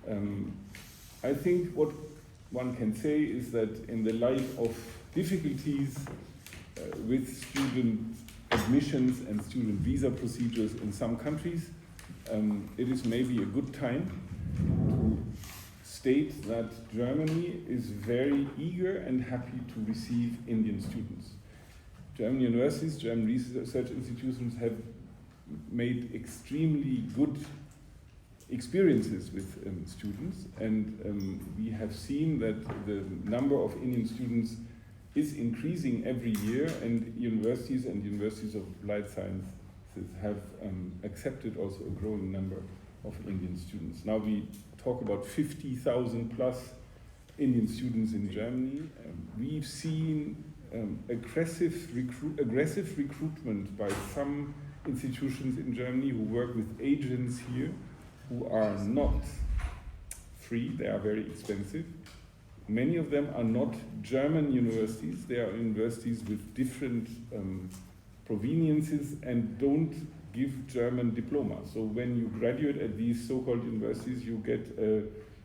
I think what one can say is that in the light of difficulties with student admissions and student visa procedures in some countries, it is maybe a good time to state that Germany is very eager and happy to receive Indian students. German universities, German research institutions have made extremely good experiences with students, and we have seen that the number of Indian students is increasing every year, and universities of applied sciences have accepted also a growing number of Indian students. Now we talk about 50,000 plus Indian students in Germany. We've seen aggressive recruitment by some institutions in Germany who work with agents here who are not free, they are very expensive. Many of them are not German universities, they are universities with different proveniences and don't give German diploma. So when you graduate at these so-called universities, you get a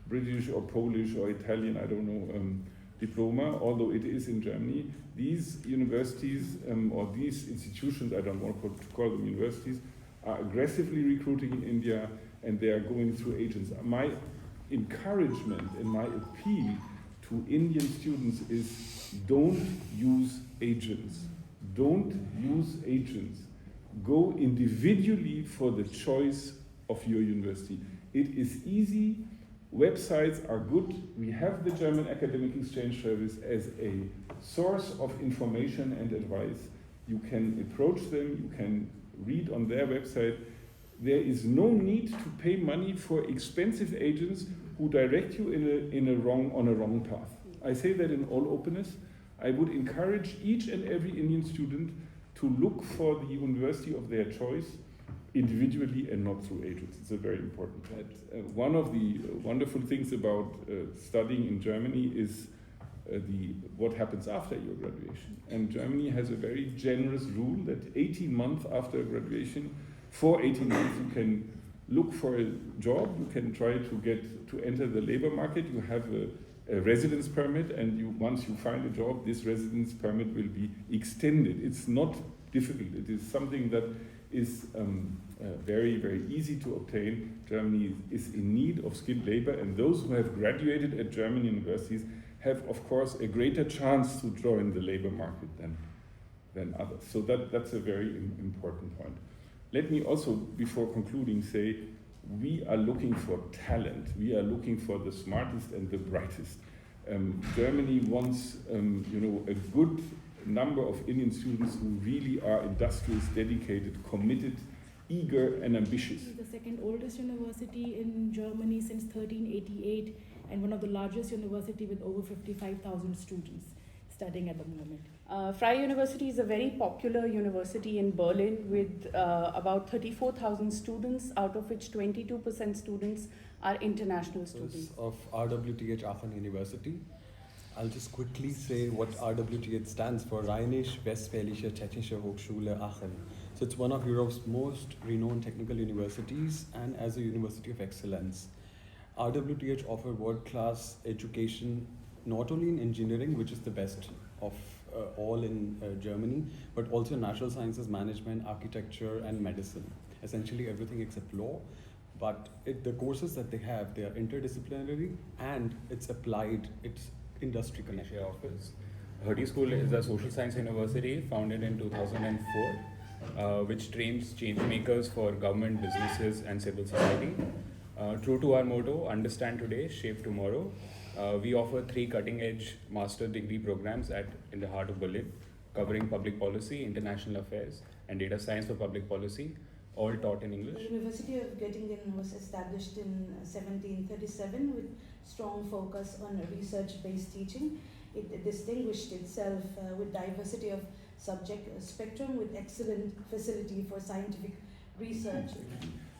British or Polish or Italian, I don't know, diploma, although it is in Germany. These universities or these institutions, I don't want to call them universities, are aggressively recruiting in India, and they are going through agents. My encouragement and my appeal to Indian students is don't use agents. Don't use agents. Go individually for the choice of your university. It is easy. Websites are good. We have the German Academic Exchange Service as a source of information and advice. You can approach them, you can read on their website. There is no need to pay money for expensive agents who direct you on a wrong path. I say that in all openness. I would encourage each and every Indian student to look for the university of their choice individually and not through agents. It's a very important point. One of the wonderful things about studying in Germany is what happens after your graduation. And Germany has a very generous rule that 18 months after graduation, for 18 months you can look for a job, you can try to enter the labor market, you have a residence permit, and once you find a job, this residence permit will be extended. It's not difficult, it is something that is very, very easy to obtain. Germany is in need of skilled labor, and those who have graduated at German universities have, of course, a greater chance to join the labor market than others. So that's a very important point. Let me also, before concluding, say we are looking for talent. We are looking for the smartest and the brightest. Germany wants, a good number of Indian students who really are industrious, dedicated, committed, eager, and ambitious. It's the second oldest university in Germany since 1388, and one of the largest university with over 55,000 students studying at the moment. Freie University is a very popular university in Berlin with about 34,000 students, out of which 22% students are international students. Of RWTH Aachen University. I'll just quickly say what RWTH stands for, Rheinisch-Westfälische Technische Hochschule Aachen. So it's one of Europe's most renowned technical universities and as a university of excellence. RWTH offer world-class education not only in engineering, which is the best of all in Germany, but also natural sciences, management, architecture, and medicine. Essentially everything except law. But the courses that they have, they are interdisciplinary and it's applied, it's industry connected. Office. Hertie School is a social science university founded in 2004, which trains change makers for government, businesses, and civil society. True to our motto, understand today, shape tomorrow, we offer 3 cutting-edge master degree programs in the heart of Berlin, covering public policy, international affairs, and data science for public policy, all taught in English. The University of Göttingen was established in 1737 with strong focus on research-based teaching. It distinguished itself with diversity of subject spectrum with excellent facility for scientific research.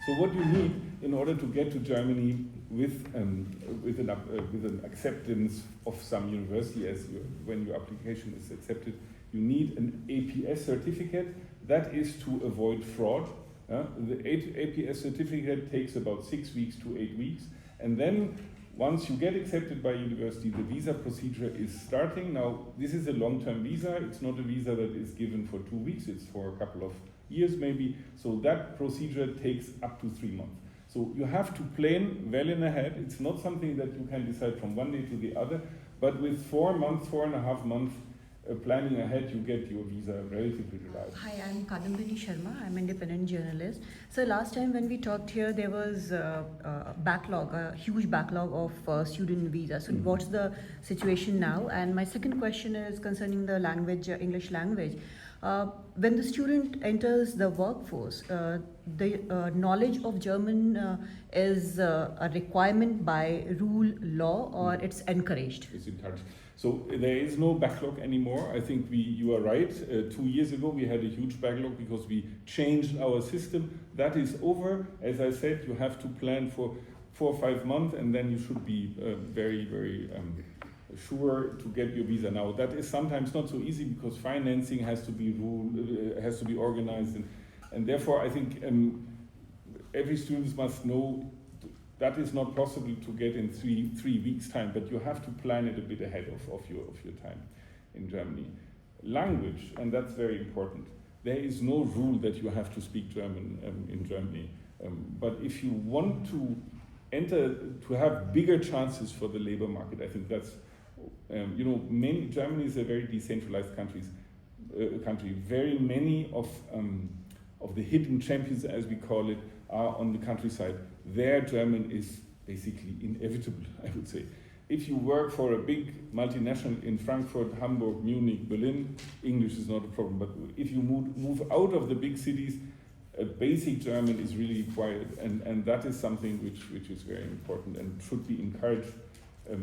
So what you need in order to get to Germany with an acceptance of some university when your application is accepted, you need an APS certificate. That is to avoid fraud. The APS certificate takes about 6 weeks to 8 weeks, And then once you get accepted by university, the visa procedure is starting. Now, this is a long-term visa. It's not a visa that is given for 2 weeks. It's for a couple of years maybe. So that procedure takes up to 3 months. So you have to plan well in ahead. It's not something that you can decide from one day to the other. But with 4 months, 4.5 months planning ahead, you get your visa relatively reliable. Hi, I'm Kadambini Sharma. I'm an independent journalist. So last time when we talked here, there was a backlog, a huge backlog of student visas. So what's the situation now? And my second question is concerning the language, English language. When the student enters the workforce, the knowledge of German is a requirement by rule, law, or it's encouraged? It's encouraged. So there is no backlog anymore. I think you are right. 2 years ago we had a huge backlog because we changed our system. That is over. As I said, you have to plan for 4 or 5 months, and then you should be very, very sure to get your visa. Now that is sometimes not so easy because financing has to be has to be organized, and therefore I think every student must know that is not possible to get in three weeks' time, but you have to plan it a bit ahead of your time in Germany. Language, and that's very important. There is no rule that you have to speak German in Germany, but if you want to to have bigger chances for the labor market, I think that's Germany is a very decentralized country. Very many of the hidden champions, as we call it, are on the countryside. Their German is basically inevitable, I would say. If you work for a big multinational in Frankfurt, Hamburg, Munich, Berlin, English is not a problem. But if you move out of the big cities, a basic German is really required, and that is something which is very important and should be encouraged.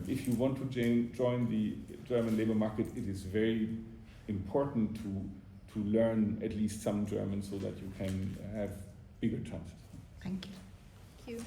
If you want to join the German labor market, it is very important to learn at least some German so that you can have bigger chances. Thank you. Thank you.